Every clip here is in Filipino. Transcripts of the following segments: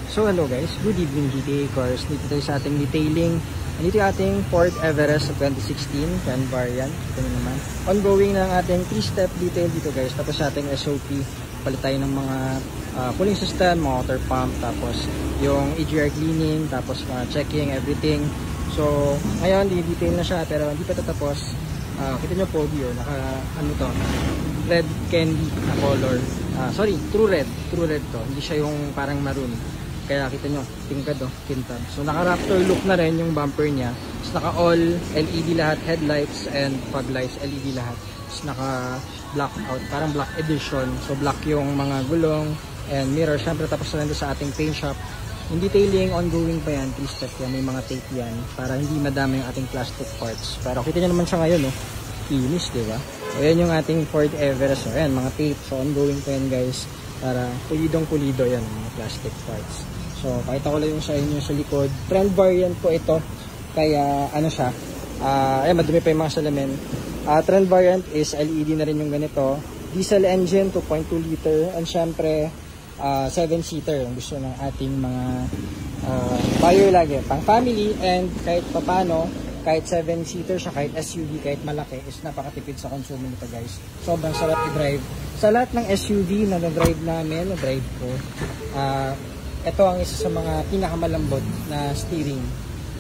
So hello guys, good evening GTA cars. Dito tayo sa ating detailing. Dito yung ating Ford Everest 2016 10 variant. Ito naman. Ongoing ng ating 3-step detail dito guys. Tapos sa ating SOP, palit tayo ng mga cooling system, mga water pump, tapos yung EGR cleaning, tapos checking everything. So ngayon, di-detail na siya pero hindi pa tatapos. Kita nyo po dito, ano to, red candy na color. Sorry, true red to. Hindi siya yung parang maroon. Kaya kita nyo, tingkad kintab. So naka-Raptor look na rin yung bumper niya. Tapos naka-all LED lahat, headlights and fog lights LED lahat. Tapos naka-black out, parang black edition. So black yung mga gulong and mirror. Siyempre tapos na rin sa ating paint shop. Yung detailing, ongoing pa yan, 3-step yan, may mga tape yan. Para hindi madami yung ating plastic parts. Pero kita nyo naman siya ngayon, kinis, diba? So yan yung ating Ford Everest. So ayan, mga tape. So ongoing pa yan guys. Para pulidong-pulido yan, mga plastic parts. So, pakita ko lang yung sa inyo sa likod. Trend variant po ito. Kaya, ano siya. Ayan, madumi pa yung mga salamin. Trend variant is LED na rin yung ganito. Diesel engine, 2.2 liter. And syempre, 7-seater. Yung gusto ng ating mga buyer lagi. Pang family and kahit papano, kahit 7-seater siya, kahit SUV, kahit malaki, is napakatipid sa consumo nito guys. Sobrang sarap i-drive. Sa lahat ng SUV na na-drive namin, na-drive ko, ito ang isa sa mga pinakamalambot na steering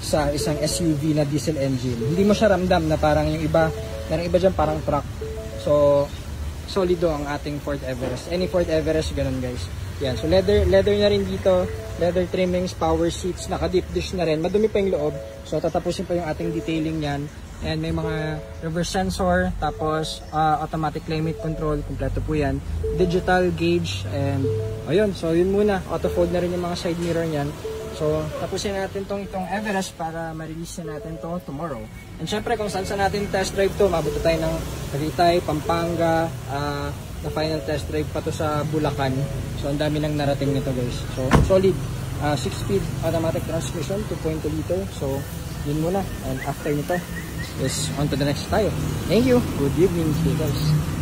sa isang SUV na diesel engine. Hindi mo siya ramdam na parang yung iba, merong iba dyan parang truck. So, solido ang ating Ford Everest. Any Ford Everest, ganun guys. Yan. So, leather na rin dito. Leather trimmings, power seats, naka-deep dish na rin. Madumi pa yung loob. So, tatapusin pa yung ating detailing yan. And may mga reverse sensor, tapos automatic climate control, kompleto po yan. Digital gauge, and ayun, so yun muna. Auto fold na rin yung mga side mirror niyan. So, tapusin natin itong Everest para ma-release na natin to tomorrow. And syempre, kung saan natin test drive to, mabuto tayo ng Tagaytay, Pampanga, na final test drive pa to sa Bulacan. So, ang dami nang narating nito guys. So, solid. 6-speed automatic transmission, 2.2 liter. So, yun muna. And after nito, is on to the next tayo. Thank you. Good evening, guys.